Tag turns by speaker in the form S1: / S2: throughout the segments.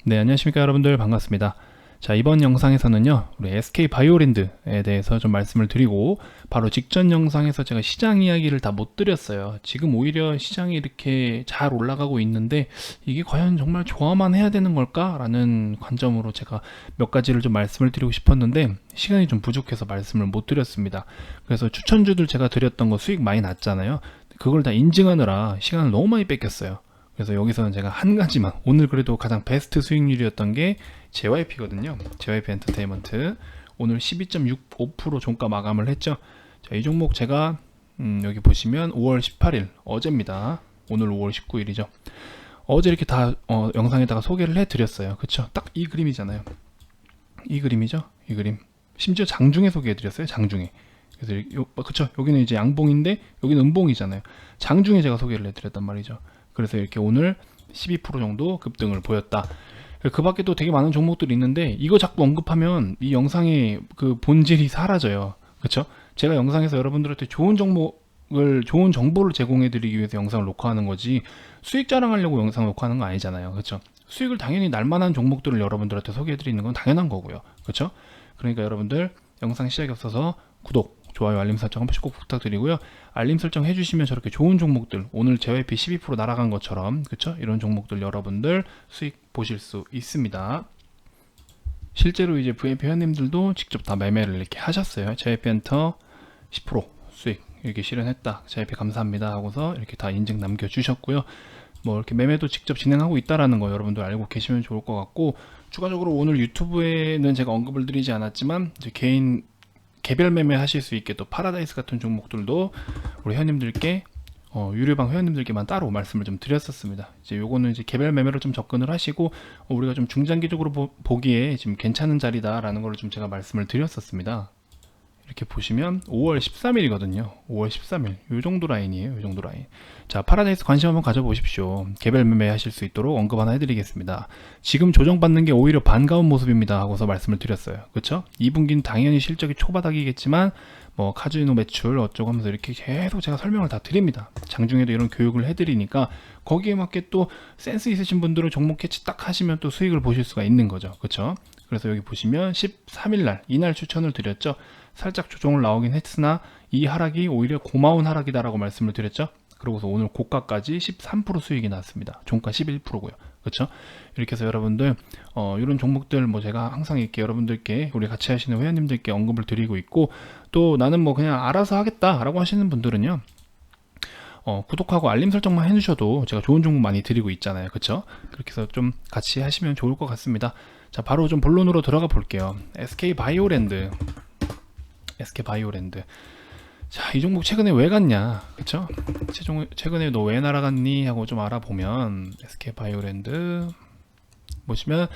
S1: 네, 안녕하십니까 여러분들, 반갑습니다. 자, 이번 영상에서는요 우리 SK바이오랜드에 대해서 좀 말씀을 드리고, 바로 직전 영상에서 제가 시장 이야기를 다 못 드렸어요. 지금 오히려 시장이 이렇게 잘 올라가고 있는데 이게 과연 정말 좋아만 해야 되는 걸까? 라는 관점으로 제가 몇 가지를 좀 말씀을 드리고 싶었는데 시간이 좀 부족해서 말씀을 못 드렸습니다. 그래서 추천주들 제가 드렸던 거 수익 많이 났잖아요. 그걸 다 인증하느라 시간을 너무 많이 뺏겼어요. 그래서 여기서는 제가 한 가지만, 오늘 그래도 가장 베스트 수익률이었던 게 JYP거든요. JYP 엔터테인먼트 오늘 12.65% 종가 마감을 했죠. 자, 이 종목 제가 여기 보시면 5월 18일 어제입니다. 오늘 5월 19일이죠. 어제 이렇게 다 영상에다가 소개를 해드렸어요. 그쵸? 딱 이 그림이잖아요. 이 그림이죠. 이 그림. 심지어 장중에 소개해드렸어요. 장중에. 그래서 그쵸? 여기는 이제 양봉인데 여기는 음봉이잖아요. 장중에 제가 소개를 해드렸단 말이죠. 그래서 이렇게 오늘 12% 정도 급등을 보였다. 그 밖에 또 되게 많은 종목들이 있는데 이거 자꾸 언급하면 이 영상의 그 본질이 사라져요. 그쵸? 제가 영상에서 여러분들한테 좋은 정보를 제공해 드리기 위해서 영상을 녹화하는 거지, 수익 자랑하려고 영상 녹화하는 거 아니잖아요. 그쵸? 수익을 당연히 날만한 종목들을 여러분들한테 소개해 드리는 건 당연한 거고요. 그쵸? 그러니까 여러분들 영상 시작에 앞서서 구독, 좋아요, 알림 설정 한 번씩 꼭 부탁드리고요. 알림 설정 해주시면 저렇게 좋은 종목들, 오늘 JYP 12% 날아간 것처럼, 그쵸? 이런 종목들 여러분들 수익 보실 수 있습니다. 실제로 이제 VIP 회원님들도 직접 다 매매를 이렇게 하셨어요. JYP 엔터 10% 수익 이렇게 실현했다, JYP 감사합니다 하고서 이렇게 다 인증 남겨주셨고요. 뭐 이렇게 매매도 직접 진행하고 있다라는 거 여러분들 알고 계시면 좋을 것 같고, 추가적으로 오늘 유튜브에는 제가 언급을 드리지 않았지만 이제 개인 개별 매매 하실 수 있게 또 파라다이스 같은 종목들도 우리 회원님들께 유료방 회원님들께만 따로 말씀을 좀 드렸었습니다. 이제 요거는 이제 개별 매매로 좀 접근을 하시고 우리가 좀 중장기적으로 보기에 지금 괜찮은 자리다라는 걸 좀 제가 말씀을 드렸었습니다. 이렇게 보시면 5월 13일이거든요. 5월 13일 요 정도 라인이에요. 요 정도 라인. 자, 파라다이스 관심 한번 가져보십시오. 개별 매매 하실 수 있도록 언급 하나 해드리겠습니다. 지금 조정받는 게 오히려 반가운 모습입니다 하고서 말씀을 드렸어요. 그쵸? 2분기는 당연히 실적이 초바닥이겠지만 뭐 카지노 매출 어쩌고 하면서 이렇게 계속 제가 설명을 다 드립니다. 장중에도 이런 교육을 해드리니까 거기에 맞게 또 센스 있으신 분들은 종목 캐치 딱 하시면 또 수익을 보실 수가 있는 거죠. 그쵸? 그래서 여기 보시면 13일날 이날 추천을 드렸죠. 살짝 조정을 나오긴 했으나 이 하락이 오히려 고마운 하락이다라고 말씀을 드렸죠. 그러고서 오늘 고가까지 13% 수익이 났습니다. 종가 11%고요. 그렇죠? 이렇게 해서 여러분들 이런 종목들 뭐 제가 항상 이렇게 여러분들께, 우리 같이 하시는 회원님들께 언급을 드리고 있고, 또 나는 뭐 그냥 알아서 하겠다라고 하시는 분들은요, 구독하고 알림 설정만 해주셔도 제가 좋은 종목 많이 드리고 있잖아요. 그쵸? 그렇게 해서 좀 같이 하시면 좋을 것 같습니다. 자, 바로 좀 본론으로 들어가 볼게요. SK바이오랜드. 자, 이 종목 최근에 왜 갔냐? 그쵸? 최근에 너 왜 날아갔니? 하고 좀 알아보면 SK바이오랜드 보시면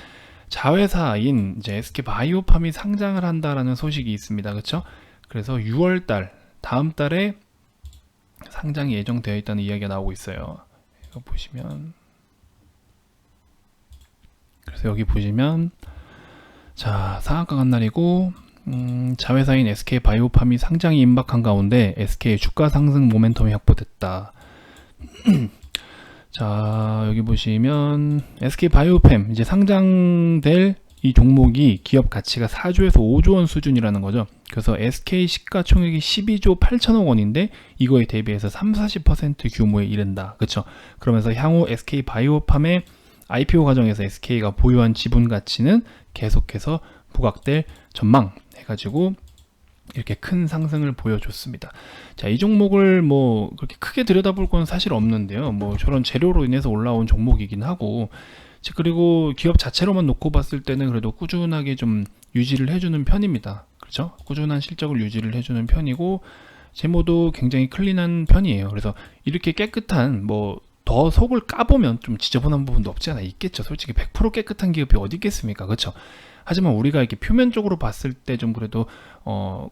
S1: 자회사인 이제 SK바이오팜이 상장을 한다라는 소식이 있습니다. 그쵸? 그래서 6월달, 다음 달에 상장이 예정되어 있다는 이야기가 나오고 있어요. 이거 보시면, 그래서 여기 보시면 자, 상한가 간 날이고 자회사인 SK바이오팜이 상장이 임박한 가운데 SK의 주가 상승 모멘텀이 확보됐다. 자, 여기 보시면 SK바이오팜 이제 상장될 이 종목이 기업 가치가 4조에서 5조 원 수준이라는 거죠. 그래서 SK 시가총액이 12조 8천억 원인데 이거에 대비해서 30-40% 규모에 이른다. 그쵸? 그러면서 향후 SK바이오팜의 IPO 과정에서 SK가 보유한 지분 가치는 계속해서 부각될 전망 해가지고 이렇게 큰 상승을 보여줬습니다. 자, 이 종목을 뭐 그렇게 크게 들여다볼 건 사실 없는데요. 뭐 저런 재료로 인해서 올라온 종목이긴 하고, 그리고 기업 자체로만 놓고 봤을 때는 그래도 꾸준하게 좀 유지를 해주는 편입니다. 그렇죠? 꾸준한 실적을 유지를 해주는 편이고 재무도 굉장히 클린한 편이에요. 그래서 이렇게 깨끗한, 뭐 더 속을 까보면 좀 지저분한 부분도 없지 않아 있겠죠. 솔직히 100% 깨끗한 기업이 어디 있겠습니까? 그렇죠? 하지만 우리가 이렇게 표면적으로 봤을 때 좀 그래도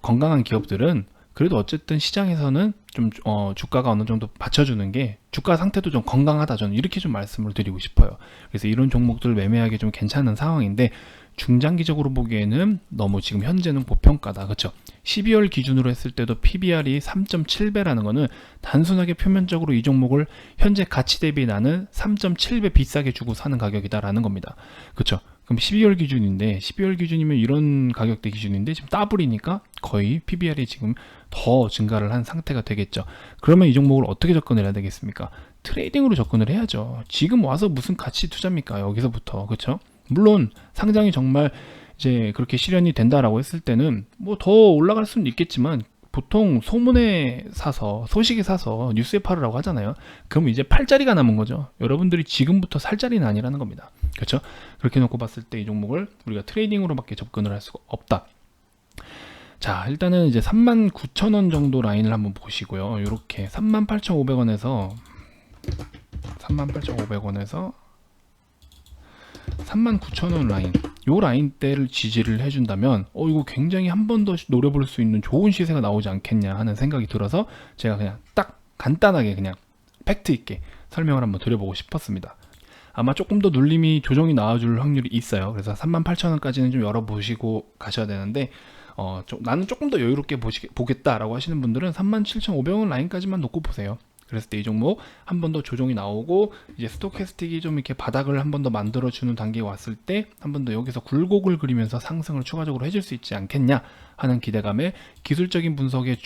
S1: 건강한 기업들은 그래도 어쨌든 시장에서는 좀 주가가 어느 정도 받쳐주는 게, 주가 상태도 좀 건강하다, 저는 이렇게 좀 말씀을 드리고 싶어요. 그래서 이런 종목들을 매매하기 좀 괜찮은 상황인데, 중장기적으로 보기에는 너무 지금 현재는 고평가다. 그렇죠? 12월 기준으로 했을 때도 PBR이 3.7배라는 거는 단순하게 표면적으로 이 종목을 현재 가치 대비 나는 3.7배 비싸게 주고 사는 가격이다라는 겁니다. 그렇죠? 그럼 12월 기준인데 12월 기준이면 이런 가격대 기준인데 지금 더블이니까 거의 PBR이 지금 더 증가를 한 상태가 되겠죠. 그러면 이 종목을 어떻게 접근을 해야 되겠습니까? 트레이딩으로 접근을 해야죠. 지금 와서 무슨 가치 투자입니까? 여기서부터. 그렇죠? 물론 상장이 정말 이제 그렇게 실현이 된다라고 했을 때는 뭐 더 올라갈 수는 있겠지만 보통 소문에 사서 소식에 사서 뉴스에 팔으라고 하잖아요. 그럼 이제 팔 자리가 남은 거죠. 여러분들이 지금부터 살 자리는 아니라는 겁니다. 그렇죠? 그렇게 놓고 봤을 때 이 종목을 우리가 트레이딩으로밖에 접근을 할 수가 없다. 자, 일단은 이제 39,000원 정도 라인을 한번 보시고요. 이렇게 38,500원에서 39,000원 라인, 요 라인대를 지지를 해준다면 이거 굉장히 한 번 더 노려볼 수 있는 좋은 시세가 나오지 않겠냐 하는 생각이 들어서 제가 그냥 딱 간단하게 그냥 팩트 있게 설명을 한번 드려보고 싶었습니다. 아마 조금 더 눌림이 조정이 나와줄 확률이 있어요. 그래서 38,000원까지는 좀 열어보시고 가셔야 되는데 나는 조금 더 여유롭게 보겠다라고 하시는 분들은 37,500원 라인까지만 놓고 보세요. 그랬을 때 이 종목 한 번 더 조정이 나오고 이제 스토캐스틱이 좀 이렇게 바닥을 한 번 더 만들어주는 단계에 왔을 때 한 번 더 여기서 굴곡을 그리면서 상승을 추가적으로 해줄 수 있지 않겠냐 하는 기대감에 기술적인 분석의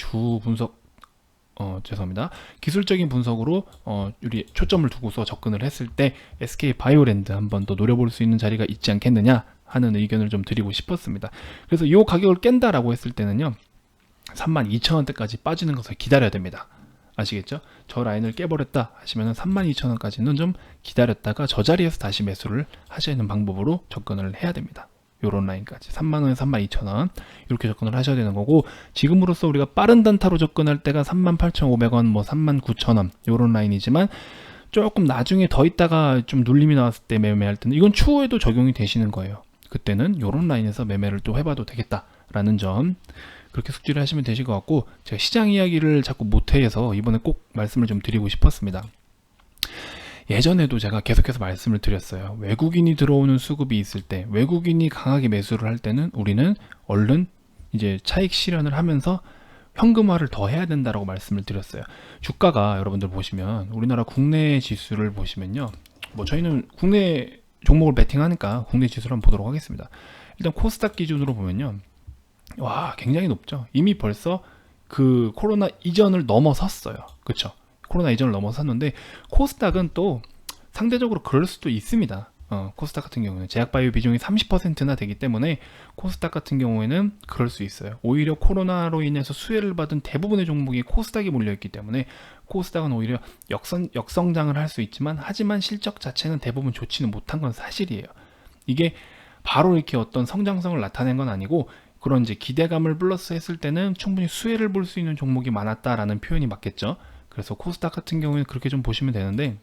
S1: 기술적인 분석으로 우리 초점을 두고서 접근을 했을 때 SK 바이오랜드 한 번 더 노려볼 수 있는 자리가 있지 않겠느냐 하는 의견을 좀 드리고 싶었습니다. 그래서 이 가격을 깬다라고 했을 때는요 32,000원대까지 빠지는 것을 기다려야 됩니다. 아시겠죠? 저 라인을 깨버렸다 하시면 32,000원까지는 좀 기다렸다가 저 자리에서 다시 매수를 하셔야 하는 방법으로 접근을 해야 됩니다. 요런 라인까지 30,000원에서 32,000원 이렇게 접근을 하셔야 되는 거고, 지금으로서 우리가 빠른 단타로 접근할 때가 38,500원, 뭐 39,000원 요런 라인이지만 조금 나중에 더 있다가 좀 눌림이 나왔을 때 매매할 때는 이건 추후에도 적용이 되시는 거예요. 그때는 요런 라인에서 매매를 또 해봐도 되겠다라는 점 그렇게 숙지를 하시면 되실 것 같고, 제가 시장 이야기를 자꾸 못해서 이번에 꼭 말씀을 좀 드리고 싶었습니다. 예전에도 제가 계속해서 말씀을 드렸어요. 외국인이 들어오는 수급이 있을 때, 외국인이 강하게 매수를 할 때는 우리는 얼른 이제 차익 실현을 하면서 현금화를 더 해야 된다라고 말씀을 드렸어요. 주가가 여러분들 보시면 우리나라 국내 지수를 보시면요, 뭐 저희는 국내 종목을 베팅하니까 국내 지수를 한번 보도록 하겠습니다. 일단 코스닥 기준으로 보면요, 와 굉장히 높죠. 이미 벌써 그 코로나 이전을 넘어섰어요. 그렇죠? 코로나 이전을 넘어섰는데 코스닥은 또 상대적으로 그럴 수도 있습니다. 코스닥 같은 경우는 제약바이오 비중이 30%나 되기 때문에 코스닥 같은 경우에는 그럴 수 있어요. 오히려 코로나로 인해서 수혜를 받은 대부분의 종목이 코스닥에 몰려있기 때문에 코스닥은 오히려 역성장을 할 수 있지만, 하지만 실적 자체는 대부분 좋지는 못한 건 사실이에요. 이게 바로 이렇게 어떤 성장성을 나타낸 건 아니고, 그런 이제 기대감을 플러스 했을 때는 충분히 수혜를 볼 수 있는 종목이 많았다라는 표현이 맞겠죠. 그래서 코스닥 같은 경우에는 그렇게 좀 보시면 되는데,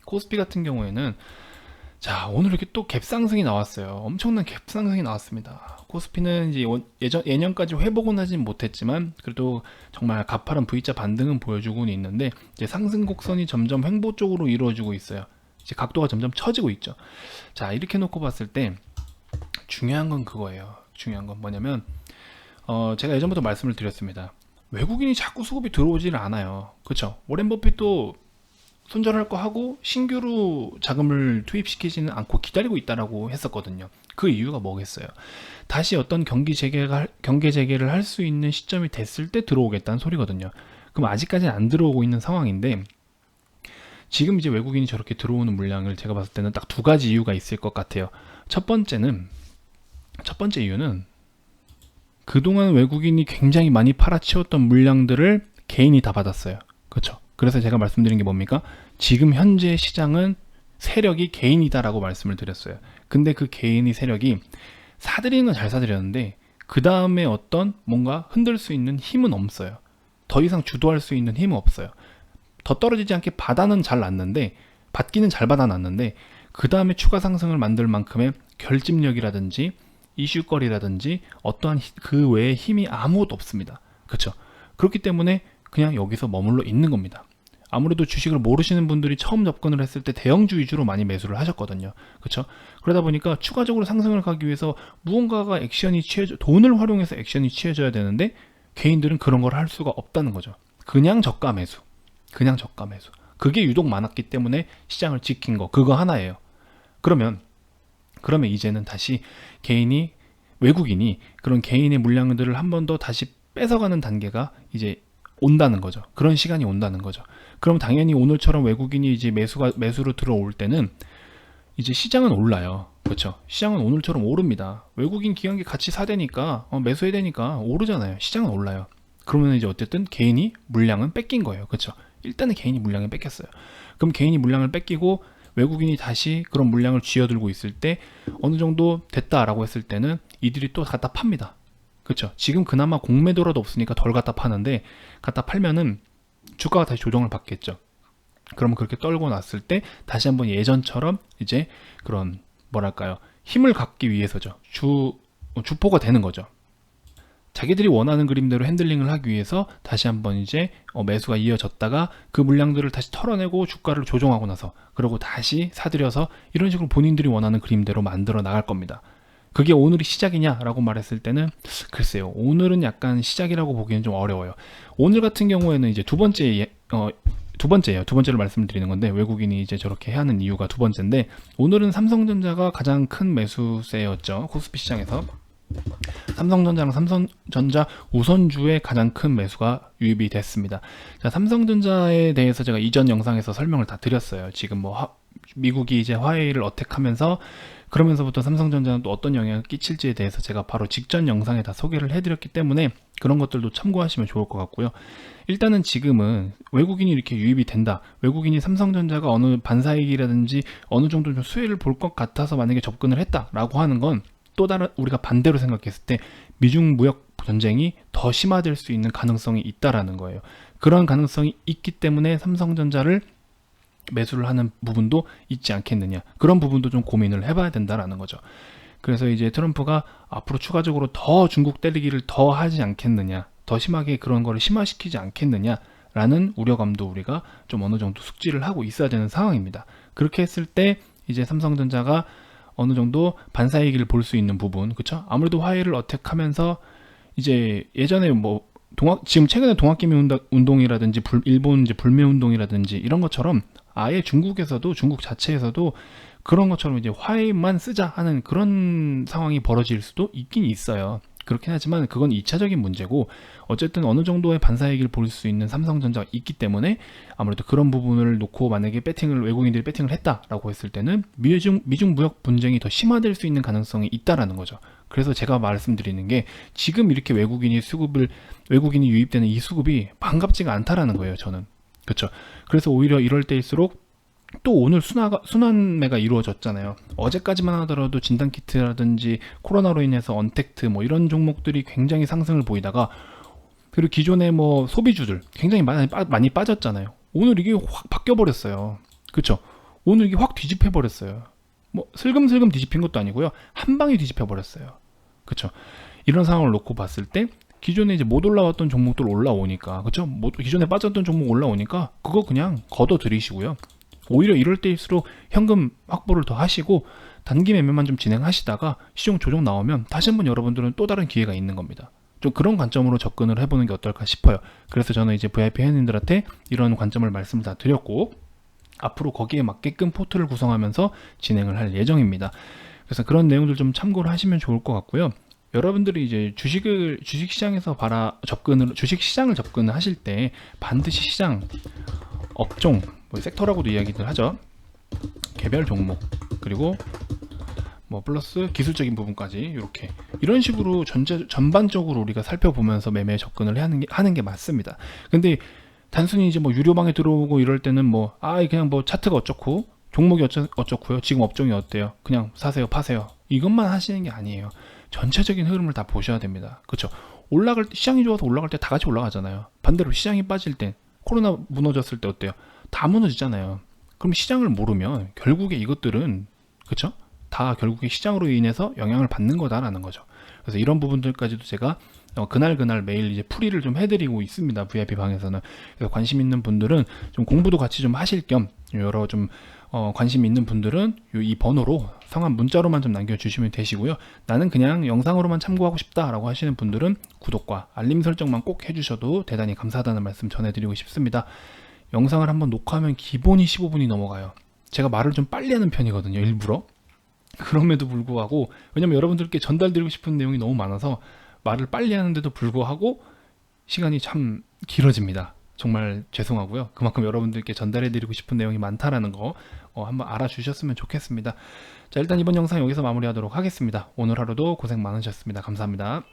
S1: 코스피 같은 경우에는 자 오늘 이렇게 또 갭상승이 나왔어요. 엄청난 갭상승이 나왔습니다. 코스피는 이제 예년까지 회복은 하진 못했지만 그래도 정말 가파른 V자 반등은 보여주고는 있는데, 이제 상승 곡선이 점점 횡보 쪽으로 이루어지고 있어요. 이제 각도가 점점 처지고 있죠. 자 이렇게 놓고 봤을 때 중요한 건 그거예요. 중요한 건 뭐냐면 제가 예전부터 말씀을 드렸습니다. 외국인이 자꾸 수급이 들어오지를 않아요. 그렇죠? 워렌 버핏도 손절할 거 하고 신규로 자금을 투입시키지는 않고 기다리고 있다라고 했었거든요. 그 이유가 뭐겠어요? 다시 어떤 경계 재개를 할 수 있는 시점이 됐을 때 들어오겠다는 소리거든요. 그럼 아직까지는 안 들어오고 있는 상황인데, 지금 이제 외국인이 저렇게 들어오는 물량을 제가 봤을 때는 딱 두 가지 이유가 있을 것 같아요. 첫 번째 이유는 그동안 외국인이 굉장히 많이 팔아치웠던 물량들을 개인이 다 받았어요. 그렇죠? 그래서 제가 말씀드린 게 뭡니까? 지금 현재 시장은 세력이 개인이다라고 말씀을 드렸어요. 근데 그 개인이 세력이 사들이는 건 잘 사들였는데 그 다음에 어떤 뭔가 흔들 수 있는 힘은 없어요. 더 이상 주도할 수 있는 힘은 없어요. 더 떨어지지 않게 받기는 잘 받아놨는데 그 다음에 추가 상승을 만들 만큼의 결집력이라든지 이슈거리라든지 어떠한 그 외에 힘이 아무것도 없습니다. 그렇죠? 그렇기 때문에 그냥 여기서 머물러 있는 겁니다. 아무래도 주식을 모르시는 분들이 처음 접근을 했을 때 대형주 위주로 많이 매수를 하셨거든요. 그렇죠? 그러다 보니까 추가적으로 상승을 가기 위해서 무언가가 액션이 취해져, 돈을 활용해서 액션이 취해져야 되는데 개인들은 그런 걸 할 수가 없다는 거죠. 그냥 저가 매수. 그냥 저가 매수. 그게 유독 많았기 때문에 시장을 지킨 거. 그거 하나예요. 그러면 이제는 다시 외국인이 그런 개인의 물량들을 한 번 더 다시 뺏어가는 단계가 이제 온다는 거죠. 그런 시간이 온다는 거죠. 그럼 당연히 오늘처럼 외국인이 이제 매수로 들어올 때는 이제 시장은 올라요. 그렇죠? 시장은 오늘처럼 오릅니다. 외국인 기관이 같이 사대니까 매수해야 되니까 오르잖아요. 시장은 올라요. 그러면 이제 어쨌든 개인이 물량은 뺏긴 거예요. 그렇죠? 일단은 개인이 물량을 뺏겼어요. 그럼 개인이 물량을 뺏기고 외국인이 다시 그런 물량을 쥐어들고 있을 때 어느 정도 됐다라고 했을 때는 이들이 또 갖다 팝니다. 그렇죠? 지금 그나마 공매도라도 없으니까 덜 갖다 파는데 갖다 팔면은 주가가 다시 조정을 받겠죠. 그러면 그렇게 떨고 났을 때 다시 한번 예전처럼 이제 그런 뭐랄까요, 힘을 갖기 위해서죠. 주포가 되는 거죠. 자기들이 원하는 그림대로 핸들링을 하기 위해서 다시 한번 이제 매수가 이어졌다가 그 물량들을 다시 털어내고 주가를 조정하고 나서 그러고 다시 사들여서 이런 식으로 본인들이 원하는 그림대로 만들어 나갈 겁니다. 그게 오늘이 시작이냐라고 말했을 때는 글쎄요, 오늘은 약간 시작이라고 보기는 좀 어려워요. 오늘 같은 경우에는 이제 두 번째예요. 두 번째로 말씀드리는 건데, 외국인이 이제 저렇게 하는 이유가 두 번째인데, 오늘은 삼성전자가 가장 큰 매수세였죠. 코스피 시장에서. 삼성전자랑 삼성전자 우선주의 가장 큰 매수가 유입이 됐습니다. 자, 삼성전자에 대해서 제가 이전 영상에서 설명을 다 드렸어요. 지금 뭐 미국이 이제 화웨이를 어택하면서 그러면서부터 삼성전자는 또 어떤 영향을 끼칠지에 대해서 제가 바로 직전 영상에 다 소개를 해드렸기 때문에 그런 것들도 참고하시면 좋을 것 같고요. 일단은 지금은 외국인이 이렇게 유입이 된다. 외국인이 삼성전자가 어느 반사이익이라든지 어느 정도 좀 수혜를 볼 것 같아서 만약에 접근을 했다라고 하는 건 또 다른 우리가 반대로 생각했을 때 미중 무역 전쟁이 더 심화될 수 있는 가능성이 있다라는 거예요. 그런 가능성이 있기 때문에 삼성전자를 매수를 하는 부분도 있지 않겠느냐. 그런 부분도 좀 고민을 해봐야 된다라는 거죠. 그래서 이제 트럼프가 앞으로 추가적으로 더 중국 때리기를 더 하지 않겠느냐, 더 심하게 그런 거를 심화시키지 않겠느냐라는 우려감도 우리가 좀 어느 정도 숙지를 하고 있어야 되는 상황입니다. 그렇게 했을 때 이제 삼성전자가 어느 정도 반사이익을 볼 수 있는 부분, 그렇죠? 아무래도 화웨이를 어택하면서 이제 예전에 뭐 지금 최근에 동학개미 운동이라든지 일본 이제 불매 운동이라든지 이런 것처럼 아예 중국 자체에서도 그런 것처럼 이제 화웨이만 쓰자 하는 그런 상황이 벌어질 수도 있긴 있어요. 그렇긴 하지만 그건 2차적인 문제고, 어쨌든 어느 정도의 반사이익을 볼 수 있는 삼성전자가 있기 때문에 아무래도 그런 부분을 놓고 만약에 외국인들이 배팅을 했다라고 했을 때는 미중 무역 분쟁이 더 심화될 수 있는 가능성이 있다라는 거죠. 그래서 제가 말씀드리는 게 지금 이렇게 외국인이 유입되는 이 수급이 반갑지가 않다라는 거예요, 저는. 그렇죠. 그래서 오히려 이럴 때일수록 또 오늘 순환매가 이루어졌잖아요. 어제까지만 하더라도 진단키트라든지 코로나로 인해서 언택트 뭐 이런 종목들이 굉장히 상승을 보이다가, 그리고 기존의 뭐 소비주들 굉장히 많이 빠졌잖아요. 오늘 이게 확 바뀌어버렸어요. 그쵸? 오늘 이게 확 뒤집혀버렸어요. 뭐 슬금슬금 뒤집힌 것도 아니고요, 한 방에 뒤집혀버렸어요. 그쵸? 이런 상황을 놓고 봤을 때 기존에 이제 못 올라왔던 종목들 올라오니까, 그쵸? 기존에 빠졌던 종목 올라오니까 그거 그냥 걷어들이시고요. 오히려 이럴 때일수록 현금 확보를 더 하시고 단기 매매만 좀 진행하시다가 시중 조정 나오면 다시 한번 여러분들은 또 다른 기회가 있는 겁니다. 좀 그런 관점으로 접근을 해보는 게 어떨까 싶어요. 그래서 저는 이제 VIP 회원님들한테 이런 관점을 말씀을 다 드렸고, 앞으로 거기에 맞게끔 포트를 구성하면서 진행을 할 예정입니다. 그래서 그런 내용들 좀 참고를 하시면 좋을 것 같고요. 여러분들이 이제 주식시장에서 주식시장을 접근을 하실 때 반드시 시장 업종, 뭐 섹터라고도 이야기들 하죠. 개별 종목, 그리고 뭐 플러스 기술적인 부분까지 이렇게 이런 식으로 전반적으로 우리가 살펴보면서 매매에 접근을 하는 게 맞습니다. 근데 단순히 이제 뭐 유료방에 들어오고 이럴 때는 뭐 그냥 뭐 차트가 어쩌고 종목이 어쩌고요, 지금 업종이 어때요, 그냥 사세요 파세요 이것만 하시는 게 아니에요. 전체적인 흐름을 다 보셔야 됩니다. 그렇죠? 시장이 좋아서 올라갈 때 다 같이 올라가잖아요. 반대로 시장이 빠질 때, 코로나 무너졌을 때 어때요? 다 무너지잖아요. 그럼 시장을 모르면 결국에 이것들은, 그쵸? 다 결국에 시장으로 인해서 영향을 받는 거다라는 거죠. 그래서 이런 부분들까지도 제가 그날 매일 이제 풀이를 좀 해드리고 있습니다. VIP 방에서는. 그래서 관심 있는 분들은 좀 공부도 같이 좀 하실 겸 여러 좀 관심 있는 분들은 이 번호로 성함 문자로만 좀 남겨주시면 되시고요. 나는 그냥 영상으로만 참고하고 싶다라고 하시는 분들은 구독과 알림 설정만 꼭 해주셔도 대단히 감사하다는 말씀 전해드리고 싶습니다. 영상을 한번 녹화하면 기본이 15분이 넘어가요. 제가 말을 좀 빨리 하는 편이거든요, 일부러. 그럼에도 불구하고, 왜냐면 여러분들께 전달드리고 싶은 내용이 너무 많아서 말을 빨리 하는데도 불구하고 시간이 참 길어집니다. 정말 죄송하고요. 그만큼 여러분들께 전달해드리고 싶은 내용이 많다라는 거 한번 알아주셨으면 좋겠습니다. 자, 일단 이번 영상 여기서 마무리하도록 하겠습니다. 오늘 하루도 고생 많으셨습니다. 감사합니다.